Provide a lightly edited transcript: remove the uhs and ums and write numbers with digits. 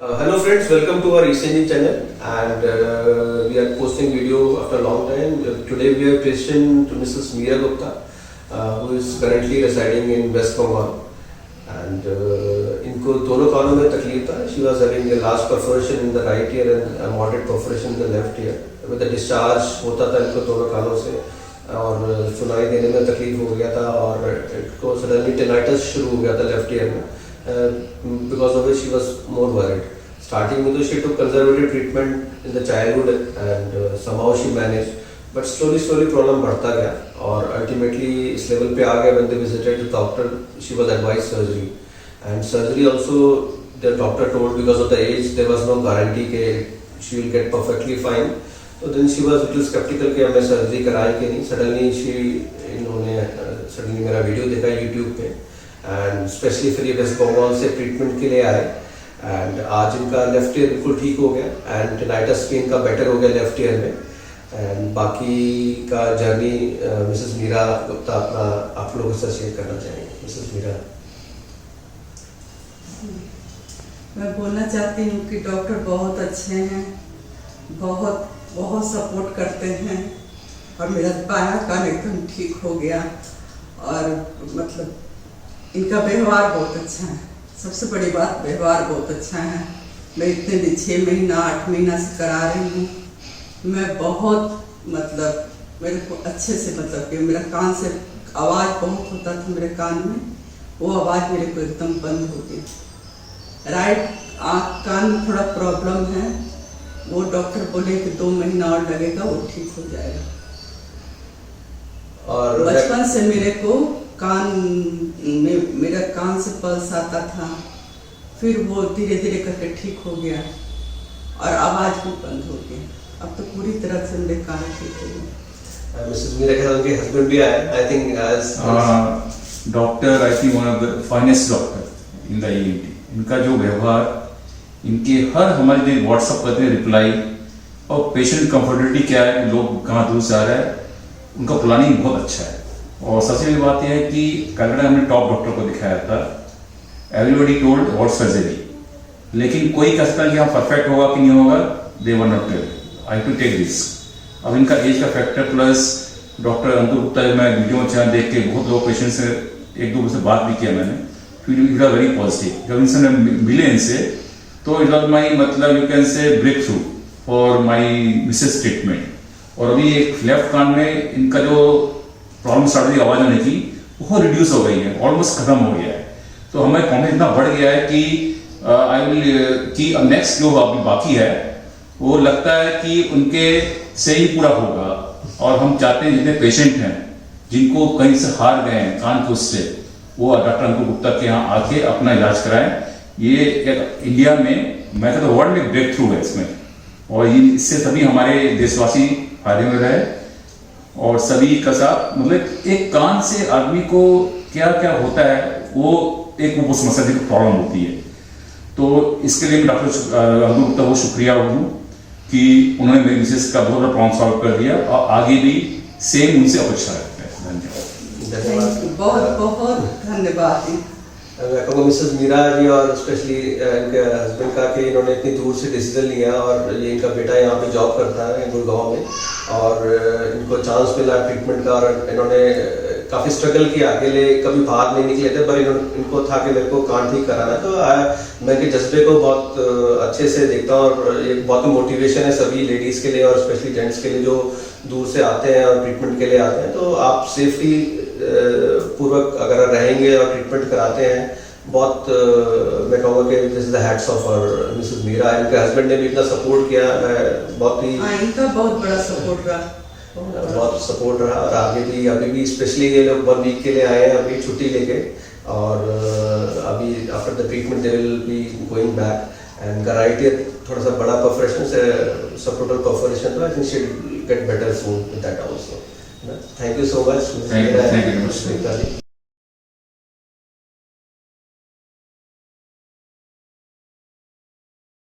Hello friends, welcome to our ECG channel, and we are posting video after a long time. Today we have questioned to Mrs. Meera Gupta, who is currently residing in West Bengal, and इनको दोनों कानों में तकलीफ था. She was having a large perforation in the right ear and a moderate perforation in the left ear. With the discharge होता था इनको दोनों कानों से और सुनाई देने में तकलीफ हो गया था और इनको suddenly tinnitus शुरू हो गया था left ear में. Because of which she was more worried. Starting with she took conservative treatment in the childhood and somehow she managed. But slowly problem बढ़ता गया और ultimately इस level पे आ गए. When they visited the doctor, she was advised surgery. And surgery also the doctor told because of the age there was no guarantee कि she will get perfectly fine. So then she was little skeptical कि हमें surgery कराए कि नहीं. Suddenly इन्होंने suddenly मेरा video देखा YouTube पे. एंड स्पेशली फिर ये वेस्ट बंगाल से ट्रीटमेंट के लिए आए एंड आज इनका लेफ्ट ईयर बिल्कुल ठीक हो गया एंड टिनाइटस भी इनका बेटर हो गया लेफ्ट ईयर में एंड बाकी का जर्नी मिसेस मीरा गुप्ता अपना आप लोगों से शेयर करना चाहेंगे. मिसेस मीरा. मैं बोलना चाहती हूँ कि डॉक्टर बहुत अच्छे हैं, बहुत सपोर्ट करते हैं और मेरा बायां कान एकदम ठीक हो गया और मतलब इनका व्यवहार बहुत अच्छा है. सबसे बड़ी बात व्यवहार बहुत अच्छा है. मैं इतने दिन 6 महीना 8 महीना से करा रही हूँ. मैं बहुत मतलब मेरे को अच्छे से मतलब कि मेरा कान से आवाज़ बहुत होता था मेरे कान में, वो आवाज़ मेरे को एकदम बंद हो गई. राइट कान में थोड़ा प्रॉब्लम है, वो डॉक्टर बोले कि 2 महीना और लगेगा, वो ठीक हो जाएगा. और बचपन से मेरे को कान में मेरा कान से पल्स आता था, फिर वो धीरे करके ठीक हो गया और आवाज भी बंद हो गई. अब तो पूरी तरह से मेरे कान ठीक हो गए. मिसेस मीरा के उनके हस्बैंड भी आए. I think as doctor I think one of the finest doctor in the ENT. इनका जो व्यवहार, इनके हर हमारे जो व्हाट्सएप करते हैं रिप्लाई और पेशेंट कंफर्टेबिलिटी क्या है, लोग कहाँ दूर से आ रहा है, उनका प्लानिंग बहुत अच्छा है. और सबसे बड़ी बात यह है कि कलकत्ता हमने टॉप डॉक्टर को दिखाया था. एवरीबॉडी टोल्ड व्हाट सर्जरी, लेकिन कोई कह सकता कि हाँ परफेक्ट होगा कि नहीं होगा, they were not tell. I to take risk. अब इनका एज का factor plus doctor Ankur Gupta मैं वीडियो चैनल देख के बहुत लोग पेशेंट से 1-2 से बात भी किया मैंने. फिर इट वॉज वेरी पॉजिटिव. जब इनसे मिले इनसे तो इट वॉज माई मतलब you can say breakthrough for my missus treatment. और अभी एक लेफ्ट कान में इनका जो प्रॉब्लम स्टार्ट हुई आवाज आने की, वो रिड्यूस हो गई है, ऑलमोस्ट खत्म हो गया है. तो हमें कॉन्फिडेंस इतना बढ़ गया है कि आई विल कि नेक्स्ट जो अभी बाकी है वो लगता है कि उनके से ही पूरा होगा. और हम चाहते हैं जितने पेशेंट हैं जिनको कहीं से हार गए हैं कान के उससे, वो डॉक्टर अंकुर गुप्ता के यहाँ आके अपना इलाज कराएं. ये इंडिया में मैं कहता हूँ वर्ल्ड में ब्रेक थ्रू है इसमें, और इससे सभी हमारे देशवासी फायदे में रहे और सभी का साथ मतलब एक कान से आदमी को क्या होता है वो एक वो समस्या की प्रॉब्लम होती है. तो इसके लिए मैं डॉक्टर अंकुर गुप्ता को शुक्रिया हूँ कि उन्होंने मेरी मिसेस का बहुत बड़ा प्रॉब्लम सॉल्व कर दिया और आगे भी सेम उनसे अपेक्षा रखते हैं. धन्यवाद. बहुत धन्यवाद. मैं कहूँगा मिसेस मीरा जी और स्पेशली इनके हस्बैंड का कि इन्होंने इतनी दूर से डिसीजन लिया और ये इनका बेटा यहाँ पे जॉब करता है गुड़गांव में और इनको चांस मिला ट्रीटमेंट का और इन्होंने काफ़ी स्ट्रगल किया. अकेले कभी बाहर नहीं निकले थे पर इनको था कि मेरे को कान ठीक कराना. तो मैं इनके जज्बे को बहुत अच्छे से देखता हूँ और ये बहुत मोटिवेशन है सभी लेडीज़ के लिए और स्पेशली जेंट्स के लिए जो दूर से आते हैं और ट्रीटमेंट के लिए आते हैं. तो आप सेफ्टी पूर्वक अगर रहेंगे और ट्रीटमेंट कराते हैं, बहुत मैं कहूँगा कि this is the hats off और मिसेस मीरा. इनके हस्बैंड ने भी इतना सपोर्ट किया, मैं बहुत ही इनका बहुत बड़ा सपोर्ट रहा, बहुत सपोर्ट रहा. और आगे भी अभी भी स्पेशली ये लोग 1 वीक के लिए आए हैं अभी छुट्टी लेके और अभी after the treatment they will be going back and right year थोड़ा सा बड़ा परफोरेशन से सबटोटल परफोरेशन था. I think she will get better soon with that also. Thank you so much. Thank you very much.